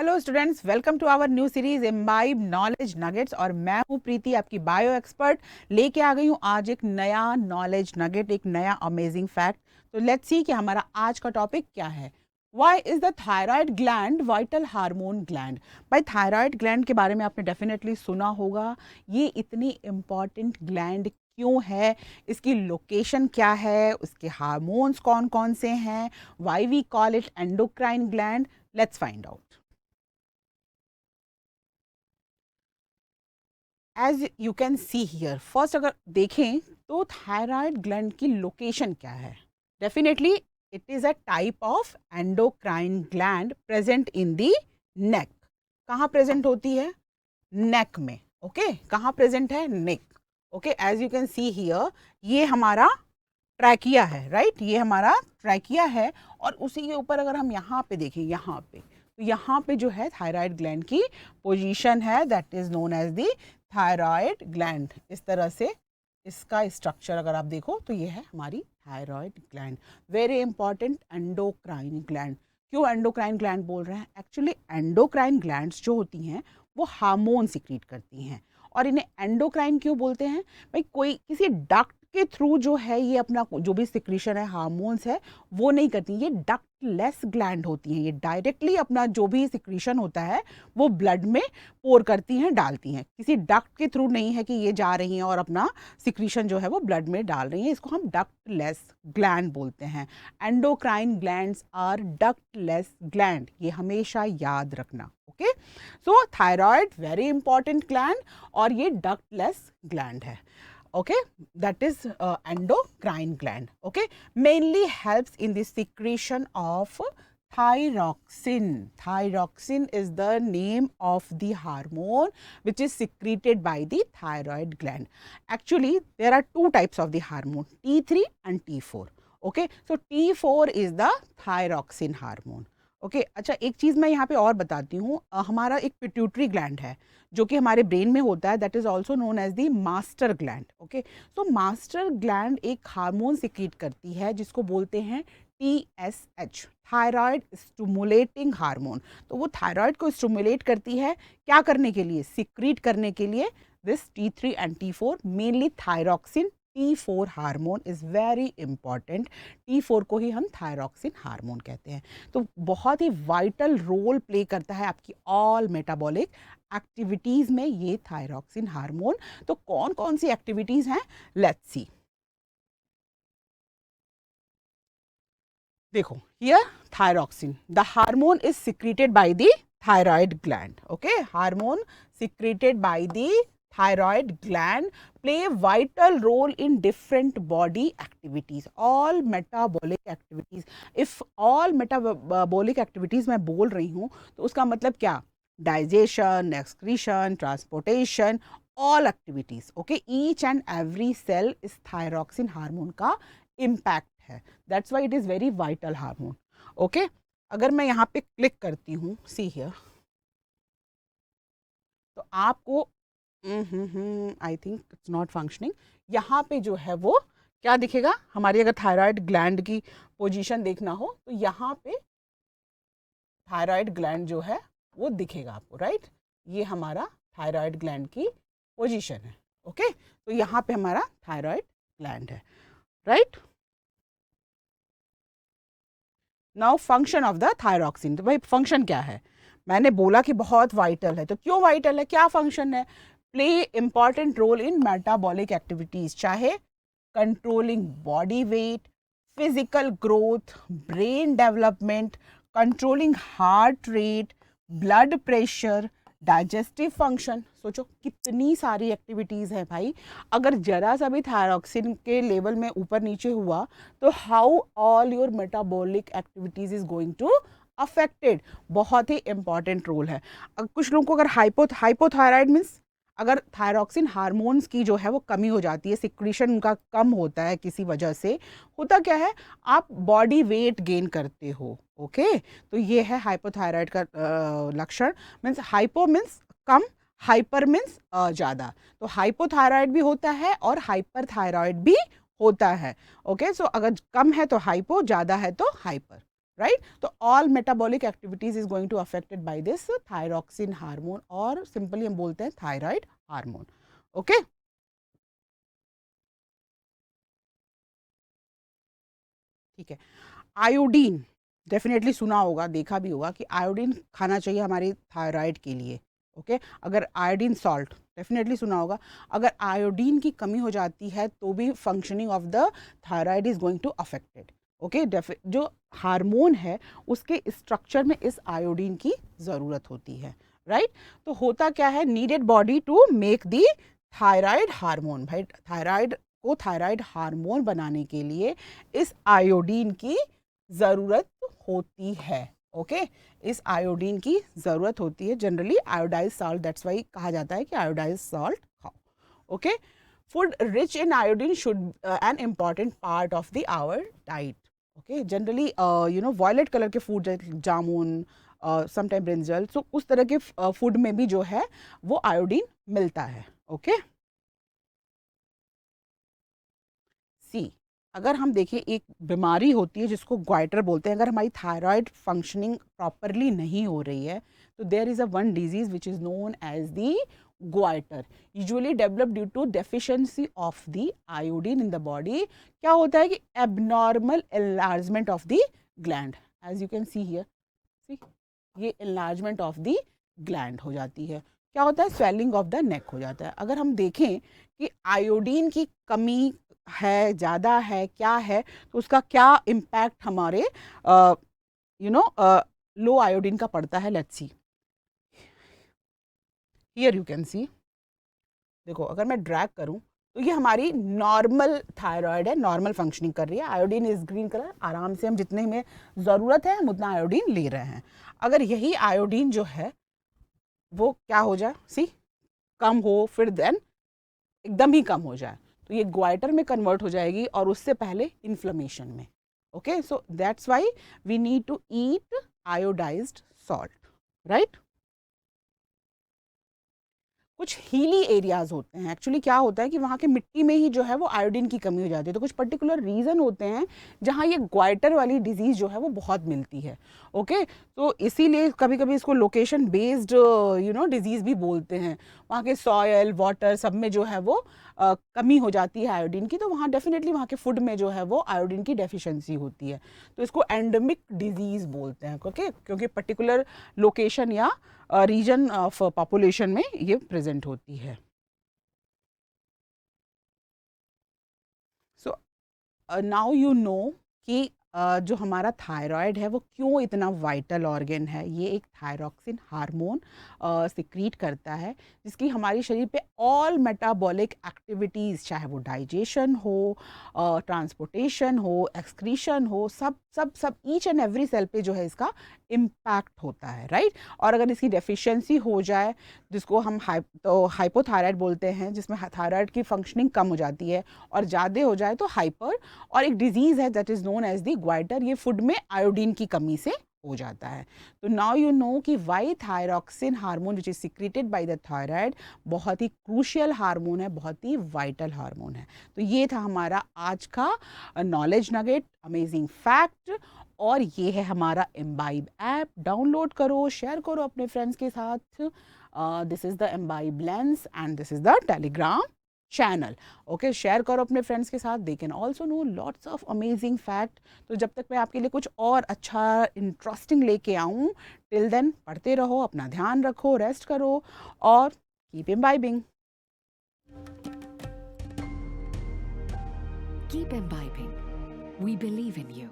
Hello students, welcome to our new series imbibe knowledge nuggets. और मैं हूं प्रीति, आपकी बायो एक्सपर्ट। लेके आ गई हूं आज एक नया नॉलेज नगेट, एक नया अमेजिंग फैक्ट। तो लेट्स सी कि हमारा आज का टॉपिक क्या है। Why is the thyroid gland vital hormone gland. भाई, थायराइड ग्लैंड के बारे में आपने डेफिनेटली सुना होगा। ये इतनी इम्पॉर्टेंट ग्लैंड क्यों है, इसकी लोकेशन क्या है, उसके हार्मोन्स कौन कौन से हैं, why we call it endocrine gland. Let's find out. As you can see here, first अगर देखें तो थायराइड ग्लैंड की लोकेशन क्या है। Definitely it is a type of endocrine gland present in the neck. कहाँ प्रेजेंट होती है? नेक में। ओके, कहाँ प्रेजेंट है? Neck. Okay, as you can see here, ये हमारा ट्रैकिया है, राइट? ये हमारा ट्रैकिया है। और उसी के ऊपर अगर हम यहाँ पे देखें, यहाँ पे, तो यहाँ पे जो है थायराइड ग्लैंड की पोजीशन है, that is known as the thyroid gland. इस तरह से इसका स्ट्रक्चर अगर आप देखो तो ये है हमारी thyroid gland. Very important endocrine gland. क्यों एंडोक्राइन ग्लैंड बोल रहे हैं? एक्चुअली एंडोक्राइन ग्लैंड्स जो होती हैं वो हार्मोन सिक्रीट करती हैं। और इन्हें एंडोक्राइन क्यों बोलते हैं? भाई, कोई किसी डक्ट के थ्रू जो है ये अपना जो भी सिक्रीशन है, हार्मोन्स है, वो नहीं करती। ये डक्टलेस ग्लैंड होती हैं। ये डायरेक्टली अपना जो भी सिक्रीशन होता है वो ब्लड में पोर करती हैं, डालती हैं। किसी डक्ट के थ्रू नहीं है कि ये जा रही हैं और अपना सिक्रीशन जो है वो ब्लड में डाल रही हैं। इसको हम डक्टलेस ग्लैंड बोलते हैं। Endocrine glands are ductless gland, ये हमेशा याद रखना। Okay, so thyroid very important gland और ये डक्टलेस ग्लैंड है। Okay, that is endocrine gland. Okay, mainly helps in the secretion of thyroxine. Thyroxine is the name of the hormone which is secreted by the thyroid gland. Actually there are two types of the hormone, T3 and T4. Okay, so T4 is the thyroxine hormone. Okay अच्छा, एक चीज़ मैं यहाँ पे और बताती हूँ। हमारा एक पिट्यूटरी ग्लैंड है जो कि हमारे ब्रेन में होता है, that is also known as the master gland. Okay, तो मास्टर ग्लैंड एक हार्मोन सिक्रीट करती है जिसको बोलते हैं TSH, थायराइड स्टिमुलेटिंग हार्मोन। तो वो थायराइड को स्टिमुलेट करती है, क्या करने के लिए? सिक्रीट करने के लिए this T3 and T4, mainly thyroxine. T4 hormone is very important. T4 को ही हम थायरॉक्सिन हार्मोन कहते हैं। तो बहुत ही वाइटल रोल प्ले करता है आपकी ऑल मेटाबॉलिक एक्टिविटीज़ में ये थायरॉक्सिन हार्मोन। तो कौन कौन सी एक्टिविटीज़ हैं, लेट्स सी। देखो, here thyroxine, the hormone is secreted by the thyroid gland. Okay, hormone secreted by the thyroid gland play a vital role in different body activities, all metabolic activities. If all metabolic activities मैं बोल रही हूँ तो उसका मतलब क्या? digestion, excretion, transportation, all activities. Okay, each and every cell is thyroxine hormone का impact है. That's why it is very vital hormone. Okay, अगर मैं यहाँ पे क्लिक करती हूँ, see here, तो आपको I think it's not functioning. यहाँ पे जो है वो क्या दिखेगा? हमारी अगर थायराइड ग्लैंड की पोजीशन देखना हो तो यहाँ पे थायराइड ग्लैंड जो है वो दिखेगा आपको, राइट? ये हमारा थायराइड ग्लैंड की पोजीशन है। ओके, तो यहाँ पे हमारा थायराइड ग्लैंड है, right? Now function of the thyroxine. तो भाई फंक्शन क्या है? मैंने बोला कि बहुत वाइटल है, तो क्यों वाइटल है, क्या फंक्शन है? Play important role in metabolic activities, चाहे controlling body weight, physical growth, brain development, controlling heart rate, blood pressure, digestive function. सोचो कितनी सारी एक्टिविटीज़ हैं भाई। अगर जरा सा भी थायरॉक्सिन के लेवल में ऊपर नीचे हुआ तो how all your metabolic activities is going to affected. बहुत ही इंपॉर्टेंट रोल है। कुछ लोगों को अगर हाइपोथायराइड मीन्स अगर थायरॉक्सिन हार्मोन्स की जो है वो कमी हो जाती है, सिक्रीशन उनका कम होता है किसी वजह से, होता क्या है, आप बॉडी वेट गेन करते हो। ओके, तो ये है हाइपोथायराइड का लक्षण। मीन्स हाइपो मीन्स कम, हाइपर मीन्स ज़्यादा। तो हाइपोथायराइड भी होता है और हाइपर थायराइड भी होता है। ओके, सो अगर कम है तो हाइपो, ज़्यादा है तो hyper. right? So all metabolic activities is going to affected by this thyroxine hormone, और simply हम बोलते हैं thyroid hormone. Okay? ठीक है. आयोडीन डेफिनेटली सुना होगा, देखा भी होगा कि आयोडीन खाना चाहिए हमारे थायराइड के लिए. ओके, अगर आयोडीन सॉल्ट डेफिनेटली सुना होगा. अगर आयोडीन की कमी हो जाती है तो भी functioning of the thyroid is going to affected. Okay, जो हार्मोन है उसके स्ट्रक्चर में इस आयोडीन की ज़रूरत होती है, राइट? तो होता क्या है, needed body to make the thyroid hormone. भाई थायराइड को थायराइड हार्मोन बनाने के लिए इस आयोडीन की ज़रूरत होती है. ओके, इस आयोडीन की ज़रूरत होती है. Generally iodised salt, that's why कहा जाता है कि आयोडाइज सॉल्ट खाओ. Okay, food rich in iodine should an important part of the our diet. Okay, generally violet colour के फूड जैसे जामुन, समटाइम ब्रिंजल, सो उस तरह के फूड में भी जो है वो आयोडीन मिलता है. ओके, सी, अगर हम देखें एक बीमारी होती है जिसको ग्वाइटर बोलते हैं. अगर हमारी थायराइड फंक्शनिंग प्रॉपरली नहीं हो रही है तो there is a one disease which is known as the goitre, usually develop due to deficiency of the iodine in the body. क्या होता है कि abnormal enlargement of the gland, as you can see here, see ये enlargement of the gland हो जाती है. क्या होता है, स्वेलिंग ऑफ द नेक हो जाता है. अगर हम देखें कि आयोडीन की कमी है, ज़्यादा है, क्या है, तो उसका क्या इम्पैक्ट हमारे लो आयोडीन का पड़ता है. Let's see, here you can सी, देखो अगर मैं ड्रैग करूं तो ये हमारी नॉर्मल थायराइड है, नॉर्मल फंक्शनिंग कर रही है. आयोडीन इज ग्रीन कलर, आराम से हम जितने में ज़रूरत है हम उतना आयोडीन ले रहे हैं. अगर यही आयोडीन जो है वो क्या हो जाए, सी कम हो, फिर देन एकदम ही कम हो जाए, तो ये ग्वाइटर में कन्वर्ट हो जाएगी और उससे पहले इन्फ्लेमेशन में. Okay, so that's why we need to eat iodised salt, right? कुछ हीली एरियाज होते हैं. एक्चुअली क्या होता है कि वहाँ की मिट्टी में ही जो है वो आयोडीन की कमी हो जाती है. तो कुछ पर्टिकुलर रीज़न होते हैं जहाँ ये ग्वाइटर वाली डिजीज़ जो है वो बहुत मिलती है. ओके, तो इसीलिए कभी कभी इसको लोकेशन बेस्ड डिजीज़ भी बोलते हैं. वहाँ के सॉयल वाटर सब में जो है वो कमी हो जाती है आयोडीन की, तो वहाँ डेफिनेटली वहाँ के फूड में जो है वो आयोडीन की डेफिशिएंसी होती है. तो इसको एंडेमिक डिजीज़ बोलते हैं. ओके, क्योंकि पर्टिकुलर लोकेशन या रीजन ऑफ पॉपुलेशन में ये प्रेजेंट होती है. सो नाउ यू नो कि जो हमारा थायराइड है वो क्यों इतना वाइटल ऑर्गन है. ये एक थायरॉक्सिन हार्मोन सिक्रीट करता है जिसकी हमारी शरीर पे ऑल मेटाबॉलिक एक्टिविटीज़, चाहे वो डाइजेशन हो, ट्रांसपोर्टेशन हो, एक्सक्रीशन हो, सब सब सब ईच एंड एवरी सेल पे जो है इसका इम्पैक्ट होता है, राइट? और अगर इसकी डेफिशिएंसी हो जाए, जिसको हम हाइपोथायराइड बोलते हैं, जिसमें थायराइड की फंक्शनिंग कम हो जाती है, और ज़्यादा हो जाए तो हाइपर, और एक डिजीज़ है that is known as the goitre, ये फूड में आयोडीन की कमी से हो जाता है. तो नाउ यू नो कि why thyroxine hormone which is secreted by the thyroid बहुत ही क्रूशियल हार्मोन है, बहुत ही वाइटल हार्मोन है. तो ये था हमारा आज का नॉलेज नगेट, अमेजिंग फैक्ट. और ये है हमारा इम्बाइब ऐप. डाउनलोड करो, शेयर करो अपने फ्रेंड्स के साथ. This is the imbibe lens and this is the Telegram channel. Okay, share करो अपने फ्रेंड्स के साथ. They can also know lots of amazing fact. तो जब तक मैं आपके लिए कुछ और अच्छा इंटरेस्टिंग लेके आऊँ, टिल देन पढ़ते रहो, अपना ध्यान रखो, रेस्ट करो और keep imbibing. Keep imbibing. We believe in you.